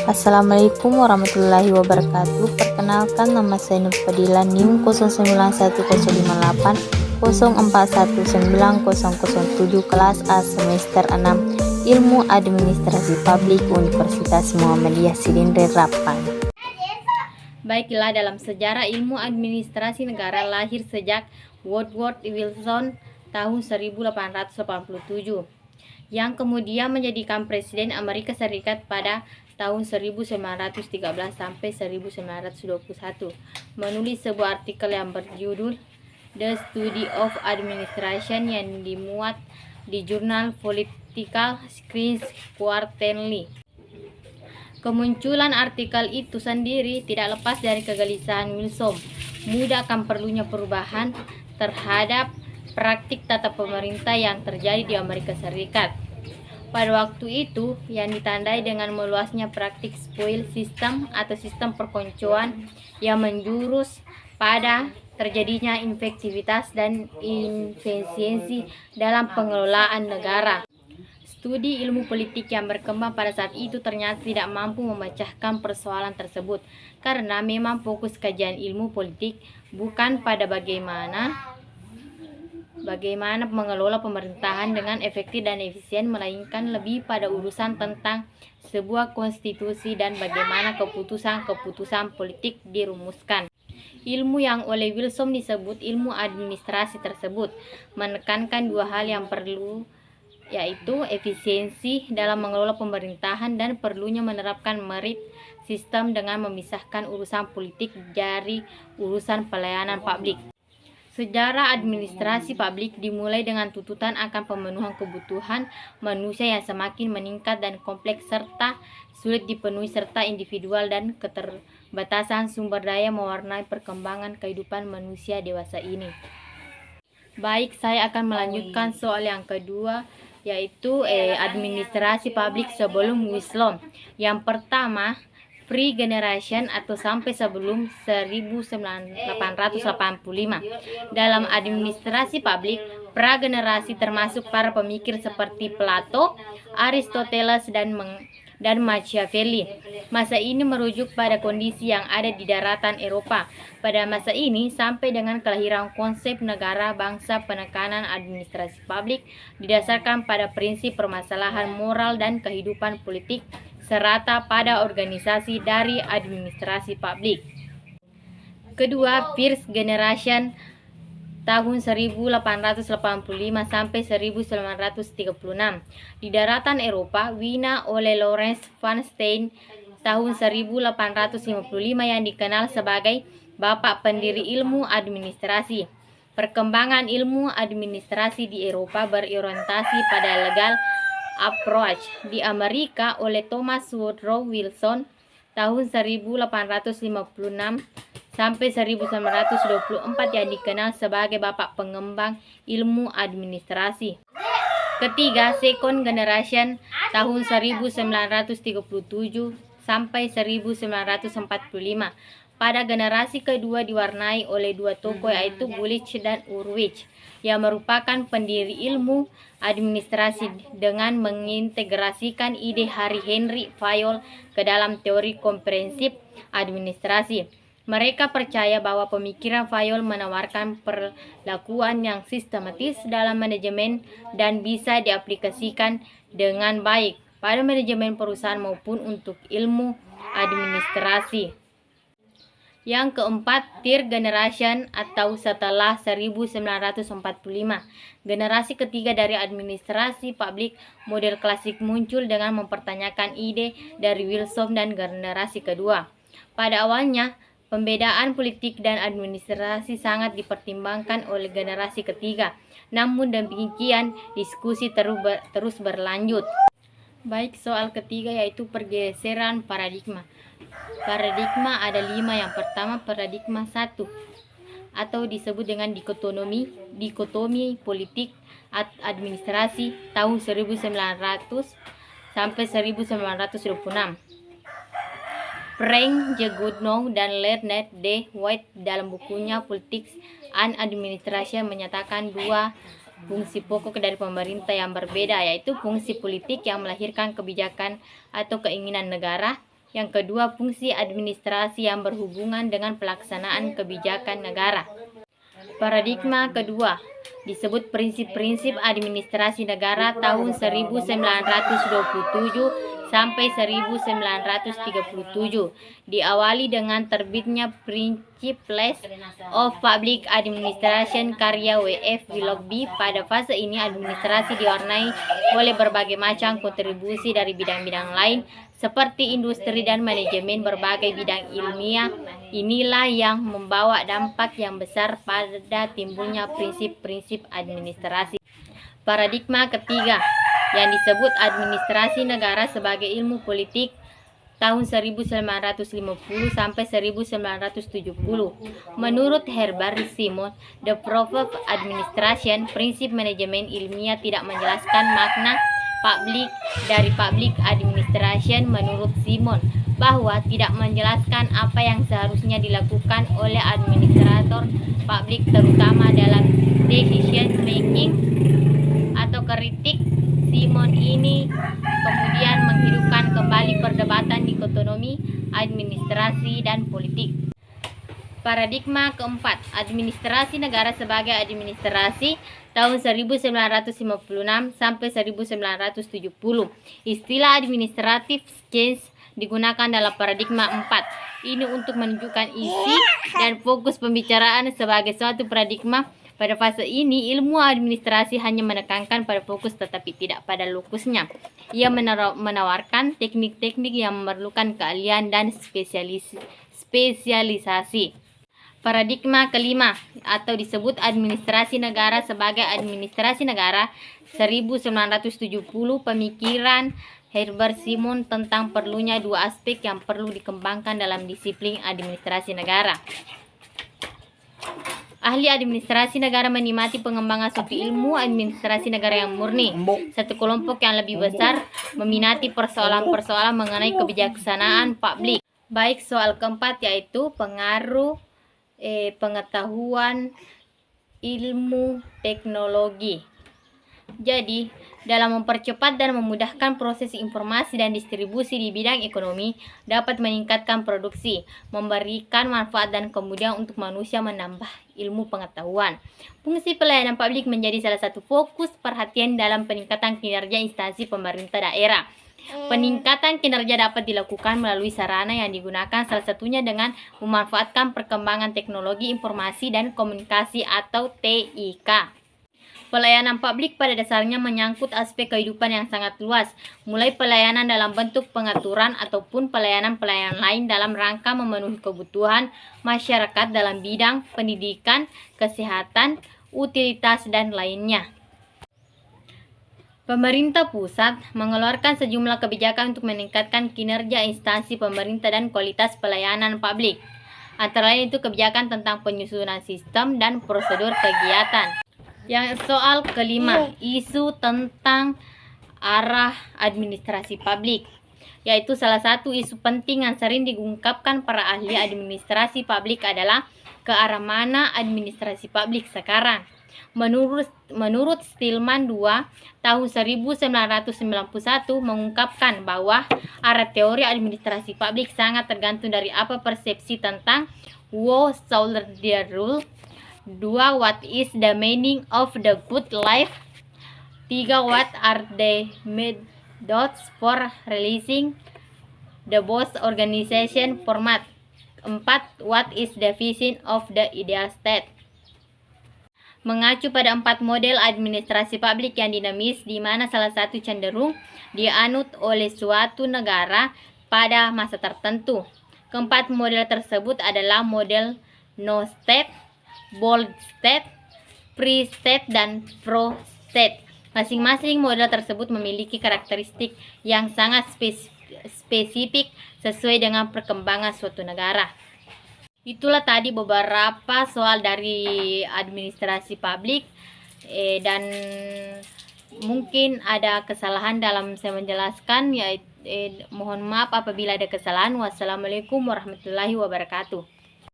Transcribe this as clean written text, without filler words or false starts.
Assalamualaikum warahmatullahi wabarakatuh. Perkenalkan, nama saya Nur Fadila, NIM 091084190007 kelas A semester 6 Ilmu Administrasi Publik Universitas Muhammadiyah Silindre Rapang. Baiklah, dalam sejarah ilmu administrasi negara lahir sejak Woodrow Wilson tahun 1887 yang kemudian menjadikan Presiden Amerika Serikat pada tahun 1913 sampai 1921, menulis sebuah artikel yang berjudul The Study of Administration yang dimuat di jurnal Political Science Quarterly. Kemunculan artikel itu sendiri tidak lepas dari kegelisahan Wilson muda akan perlunya perubahan terhadap praktik tata pemerintah yang terjadi di Amerika Serikat. Pada waktu itu, yang ditandai dengan meluasnya praktik spoil system atau sistem perkoncoan yang menjurus pada terjadinya efektivitas dan efisiensi dalam pengelolaan negara. Studi ilmu politik yang berkembang pada saat itu ternyata tidak mampu memecahkan persoalan tersebut, karena memang fokus kajian ilmu politik bukan pada bagaimana mengelola pemerintahan dengan efektif dan efisien, melainkan lebih pada urusan tentang sebuah konstitusi dan bagaimana keputusan-keputusan politik dirumuskan. Ilmu yang oleh Wilson disebut ilmu administrasi tersebut menekankan dua hal yang perlu, yaitu efisiensi dalam mengelola pemerintahan dan perlunya menerapkan merit sistem dengan memisahkan urusan politik dari urusan pelayanan publik. Sejarah administrasi publik dimulai dengan tuntutan akan pemenuhan kebutuhan manusia yang semakin meningkat dan kompleks serta sulit dipenuhi, serta individual dan keterbatasan sumber daya mewarnai perkembangan kehidupan manusia dewasa ini. Baik, saya akan melanjutkan soal yang kedua, yaitu administrasi publik sebelum Wilson. Yang pertama, pre-generation atau sampai sebelum 1885. Dalam administrasi publik, pragenerasi termasuk para pemikir seperti Plato, Aristoteles, dan Machiavelli. Masa ini merujuk pada kondisi yang ada di daratan Eropa. Pada masa ini, sampai dengan kelahiran konsep negara bangsa, penekanan administrasi publik didasarkan pada prinsip permasalahan moral dan kehidupan politik serata pada organisasi dari administrasi publik. Kedua, First Generation tahun 1885 sampai 1936 di daratan Eropa, Wina oleh Lawrence van Stein tahun 1855 yang dikenal sebagai Bapak Pendiri Ilmu Administrasi. Perkembangan ilmu administrasi di Eropa berorientasi pada legal approach. Di Amerika oleh Thomas Woodrow Wilson tahun 1856 sampai 1924 yang dikenal sebagai Bapak Pengembang Ilmu Administrasi. Ketiga, Second Generation tahun 1937 sampai 1945. Pada generasi kedua diwarnai oleh dua tokoh, yaitu Bullitt dan Ulrich, yang merupakan pendiri ilmu administrasi dengan mengintegrasikan ide Henry Fayol ke dalam teori komprehensif administrasi. Mereka percaya bahwa pemikiran Fayol menawarkan perlakuan yang sistematis dalam manajemen dan bisa diaplikasikan dengan baik pada manajemen perusahaan maupun untuk ilmu administrasi. Yang keempat, Third Generation atau setelah 1945. Generasi ketiga dari administrasi publik model klasik muncul dengan mempertanyakan ide dari Wilson dan generasi kedua. Pada awalnya, pembedaan politik dan administrasi sangat dipertimbangkan oleh generasi ketiga. Namun demikian, diskusi terus berlanjut. Baik, soal ketiga yaitu pergeseran paradigma. Paradigma ada 5. Yang pertama, paradigma 1 atau disebut dengan dikotomi politik administrasi tahun 1900 sampai 1926. Frank J. Goodnow dan Leonard D. White dalam bukunya Politics and Administration menyatakan dua fungsi pokok dari pemerintah yang berbeda, yaitu fungsi politik yang melahirkan kebijakan atau keinginan negara, Yang kedua, fungsi administrasi yang berhubungan dengan pelaksanaan kebijakan negara. Paradigma kedua disebut prinsip-prinsip administrasi negara tahun 1927 sampai 1937, diawali dengan terbitnya Principles of Public Administration karya W.F. Willoughby. Pada fase ini administrasi diwarnai oleh berbagai macam kontribusi dari bidang-bidang lain seperti industri dan manajemen berbagai bidang ilmiah. Inilah yang membawa dampak yang besar pada timbulnya prinsip-prinsip administrasi. Paradigma ketiga yang disebut administrasi negara sebagai ilmu politik tahun 1950 sampai 1970. Menurut Herbert Simon, The Proof of Administration, prinsip manajemen ilmiah tidak menjelaskan makna publik dari public administration. Menurut Simon, bahwa tidak menjelaskan apa yang seharusnya dilakukan oleh administrator publik terutama dalam decision making atau kritik. Simon ini kemudian menghidupkan kembali perdebatan dikotomi administrasi dan politik. Paradigma keempat, administrasi negara sebagai administrasi tahun 1956 sampai 1970. Istilah administrative change digunakan dalam paradigma 4 ini untuk menunjukkan isi dan fokus pembicaraan sebagai suatu paradigma. Pada fase ini, ilmu administrasi hanya menekankan pada fokus tetapi tidak pada lokusnya. Ia menawarkan teknik-teknik yang memerlukan keahlian dan spesialisasi. Paradigma kelima atau disebut administrasi negara sebagai administrasi negara 1970, pemikiran Herbert Simon tentang perlunya dua aspek yang perlu dikembangkan dalam disiplin administrasi negara. Ahli administrasi negara menikmati pengembangan suatu ilmu administrasi negara yang murni. Satu kelompok yang lebih besar meminati persoalan-persoalan mengenai kebijaksanaan publik. Baik, soal keempat yaitu pengaruh pengetahuan ilmu teknologi. Jadi, dalam mempercepat dan memudahkan proses informasi dan distribusi di bidang ekonomi, dapat meningkatkan produksi, memberikan manfaat dan kemudian untuk manusia menambah ilmu pengetahuan. Fungsi pelayanan publik menjadi salah satu fokus perhatian dalam peningkatan kinerja instansi pemerintah daerah. Peningkatan kinerja dapat dilakukan melalui sarana yang digunakan, salah satunya dengan memanfaatkan perkembangan teknologi informasi dan komunikasi atau TIK. Pelayanan publik pada dasarnya menyangkut aspek kehidupan yang sangat luas, mulai pelayanan dalam bentuk pengaturan ataupun pelayanan-pelayanan lain dalam rangka memenuhi kebutuhan masyarakat dalam bidang pendidikan, kesehatan, utilitas, dan lainnya. Pemerintah pusat mengeluarkan sejumlah kebijakan untuk meningkatkan kinerja instansi pemerintah dan kualitas pelayanan publik. Antara lain itu kebijakan tentang penyusunan sistem dan prosedur kegiatan. Yang soal kelima, isu tentang arah administrasi publik, yaitu salah satu isu penting yang sering diungkapkan para ahli administrasi publik adalah ke arah mana administrasi publik sekarang. Menurut Stillman II tahun 1991 mengungkapkan bahwa arah teori administrasi publik sangat tergantung dari apa persepsi tentang Wo Soldier Rule. 2. What is the meaning of the good life? 3. What are the methods for releasing the boss organization format? 4. What is the vision of the ideal state? Mengacu pada 4 model administrasi publik yang dinamis, di mana salah satu cenderung dianut oleh suatu negara pada masa tertentu. Keempat model tersebut adalah model no state, bold state, free state, dan pro state. Masing-masing model tersebut memiliki karakteristik yang sangat spesifik sesuai dengan perkembangan suatu negara. Itulah tadi beberapa soal dari administrasi publik, dan mungkin ada kesalahan dalam saya menjelaskan, mohon maaf apabila ada kesalahan. Wassalamualaikum warahmatullahi wabarakatuh.